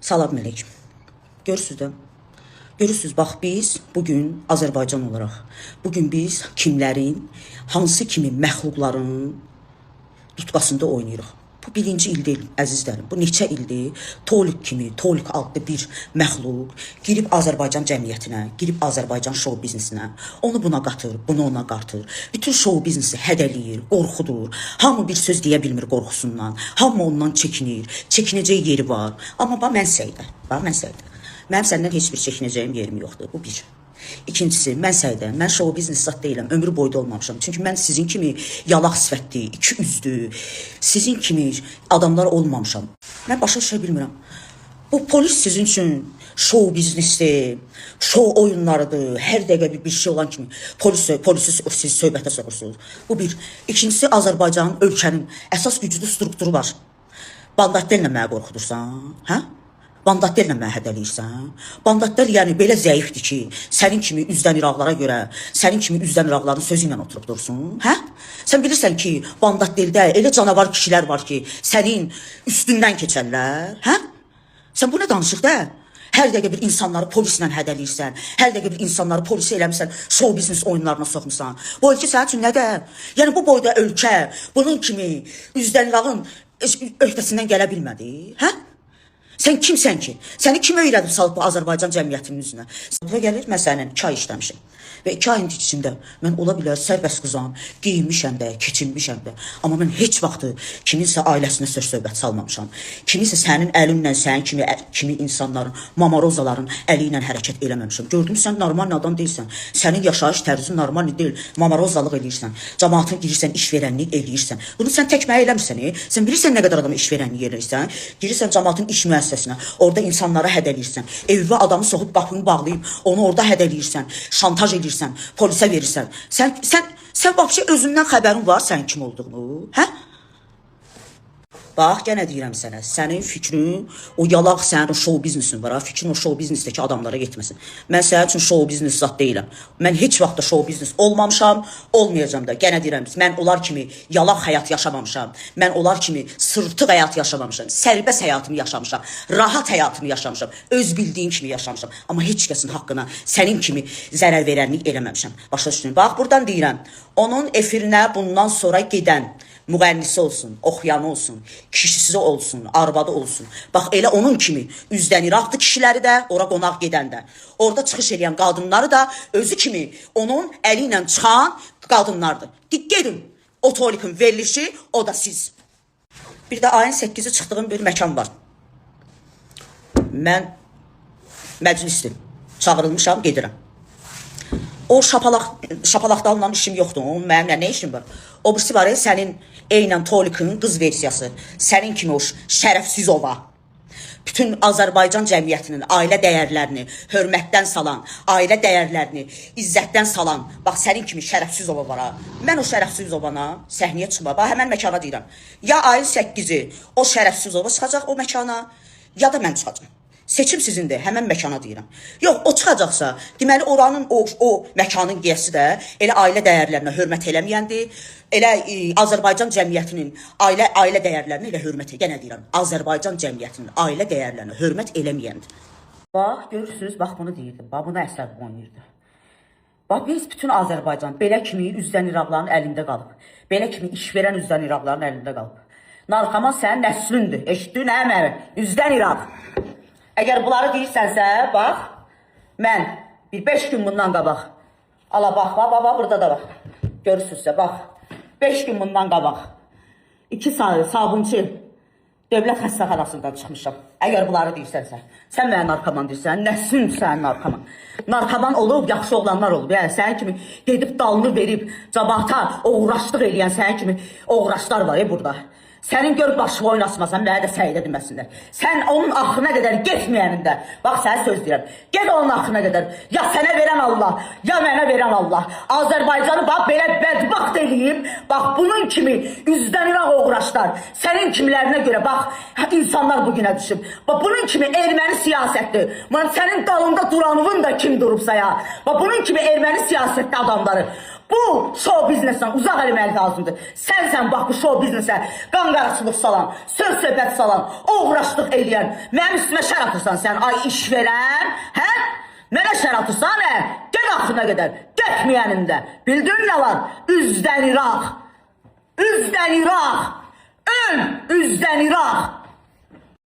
Salam əleykum. Görürsüz də. Görürsüz, bax biz bugün Azərbaycan olaraq, bugün biz kimlərin, hansı kimi məxluqların tutqasında oynayırıq. Bu birinci il deyil, əzizlərim. Bu neçə ildir Tolik kimi, Tolik adlı bir məxluq girib Azərbaycan cəmiyyətinə, girib Azərbaycan şou biznesinə. Onu buna qatır, bunu ona qatır. Bütün şou biznesi hədəliyir, qorxudur. Hamı bir söz deyə bilmir qorxusundan. Hamı ondan çəkinir. Çəkinəcək yeri var. Amma mən səydə. Mənim səndən heç bir çəkinəcəyim yerim yoxdur. Bu bir. İkincisi, mən səydə, mən şou biznes zat deyiləm, ömrü boyda olmamışam. Çünki mən sizin kimi yalaq sifətli, iki üzdü, sizin kimi adamlar olmamışam. Mən başa düşə bilmirəm. Bu polis sizin üçün şou biznesdir, şou oyunlarıdır, hər dəqiqə bir şey olan kimi polisi siz söhbətə soxursunuz. Bu bir. İkincisi, Azərbaycanın, ölkənin əsas güclü strukturu var. Bandatlarla mənə qorxudursan, hə? Bandatlarla mənə hədəliyirsən. Bandatlar yəni belə zəifdir ki, sənin kimi üzdən İraqlara görə, sənin kimi üzdən İraqların sözü ilə oturub dursun. Hə? Sən bilirsən ki, bandatlərdə elə canavar kişilər var ki, sənin üstündən keçərlər. Hə? Sən bu nə danışıq da? Hər dəqiqə bir insanları polislə hədəliyirsən, hər dəqiqə bir insanları polisi eləmirsən, şou biznes oyunlarına soxmuşsan. Bu ölkə sənin üçün nədir? Yəni bu boyda ölkə bunun kimi üzdən İraqın öhdəsindən gələ bilmədi. Hə? Sən kimsən ki? Səni kim öyrədib salıb bu Azərbaycan cəmiyyətinin üzünə? Sonra gəlir, mən sənin 2 ay işləmişim. Və 2 ayın içində mən ola bilər sərbəst qızam, geyinmişəm də, keçinmişəm də. Amma mən heç vaxtı kiminsə ailəsinə söz-söhbət salmamışam. Kiminsə sənin əlinlə, sənin kimi insanların, mamarozaların əli ilə hərəkət eləməmişəm. Gördüm, sən normal adam deyilsən. Sənin yaşayış tərzin normal deyil. Mamarozalıq eləyirsən. Cəmaatın girirsən, işverənlik eləyirsən. Bunu sən tək mənə eləmirsən. Sən bilirsən nə qədər adama işverənlik eləyirsən. Girirsən cəmaatın iş müəssisəsinə. Orada insanlara hədəliyirsən. Evə adamı soxub qapını bağlayıb, onu orada hədəliyirsən. Şantaj edirsən. Polisə verirsən. Sən vəbşi özündən xəbərin var sənin kim olduğunu, hə? Bax, yenə deyirəm sənə, sənin fikrin, o yalaq sənin o şou biznesin var, fikrin o şou biznesdəki adamlara getməsin. Mən sənin üçün şou biznes zat deyiləm. Mən heç vaxt da şou biznes olmamışam, olmayacam da. Yenə deyirəm, mən onlar kimi yalaq həyat yaşamamışam. Mən onlar kimi sırtıq həyat yaşamamışam. Sərbəst həyatımı yaşamışam. Rahat həyatımı yaşamışam. Öz bildiyim kimi yaşamışam. Amma heç kəsin haqqına sənin kimi zərər verənlik eləməmişəm. Başa düşdün? Bax, buradan deyirəm, onun efirinə bundan sonra gedən müğənnisi olsun, oxuyanı olsun, kişisi olsun, arvadı olsun. Bax, elə onun kimi üzdən İraqlı kişiləri də, ora qonaq gedən də, orada çıxış edən qadınları da özü kimi onun əli ilə çıxan qadınlardır. Gedin, o Tolikin verilişi, o da siz. Bir də ayın 8-i çıxdığım bir məkan var. Mən məclisdir, çağırılmışam, gedirəm. O şapalaqda alınan işim yoxdur, onun mənimlə nə işim var? O birisi var, sənin eynən Tolik'in qız versiyası, sənin kimi o şərəfsiz ova. Bütün Azərbaycan cəmiyyətinin ailə dəyərlərini hörmətdən salan, ailə dəyərlərini izzətdən salan, bax, sənin kimi şərəfsiz ova var ha. Mən o şərəfsiz ovana səhnəyə çıxma, bax, həmən məkana deyirəm. Ya ayın 8-i o şərəfsiz ova çıxacaq o məkana, ya da mən çıxacam. Seçim sizindir, həmən məkana deyirəm. Yox, o çıxacaqsa, deməli oranın o məkanın qiyəsi də elə ailə dəyərlərinə hörmət eləməyəndir, elə Azərbaycan cəmiyyətinin ailə dəyərlərinə elə hörmət yenə deyirəm. Azərbaycan cəmiyyətinin ailə dəyərlərinə hörmət eləməyəndir. Bax, görürsünüz, bax bunu deyirdim, bax bunu əsəb oynayırdı. Bax, biz bütün Azərbaycan belə kimi üzdən İraqların əlində qalıb, belə kimi iş verən üzdən İraqların əlində qalıb. Narkoman sənin nəslündür, eşitdin əməvi, üzdən İraq. Əgər bunları deyirsənsə, bax, mən bir 5 gün bundan qabaq, ala bax, burada da bax, görürsünüzsə, bax, 5 gün bundan qabaq, 2 sabunçu dövlət xəstəxanasından çıxmışam. Əgər bunları deyirsənsə, sən mənə narkoman deyirsən, nəsin sən narkoman? Narkoman olub, yaxşı oğlanlar olub, yəni sənin kimi gedib dalını verib, cəmaata uğraşlıq eləyən sənin kimi uğraşlar var burada. Sənin gör başını oynatmasan, mənə də səyidə deməsinlər. Sən onun axına qədər getməyənində, bax, sənə söz deyirəm, get onun axına qədər, ya sənə verən Allah, ya mənə verən Allah. Azərbaycanı bax, belə bədbaxt eləyib, bax, bunun kimi üzdən İraq uğraşlar, sənin kimilərinə görə, bax, insanlar bugünə düşüb. Bax, bunun kimi erməni siyasətdir, sənin dalında duranlığın da kim durubsa ya, bax, bunun kimi erməni siyasətli adamları, Bu show biznesdən uzaq eləmək lazımdır. Sən bax bu show biznesə qanqaraçılıq salan, söz söhbət salan, uğraşlıq eləyən, mənim üstümə şər atırsan sən, ay iş verən, hə? Mənə şər atırsan, hə? Ged axırına qədər, getməyənində. Bildin nə var? Üzdən İraq. Üzdən İraq. Öl, üzdən İraq.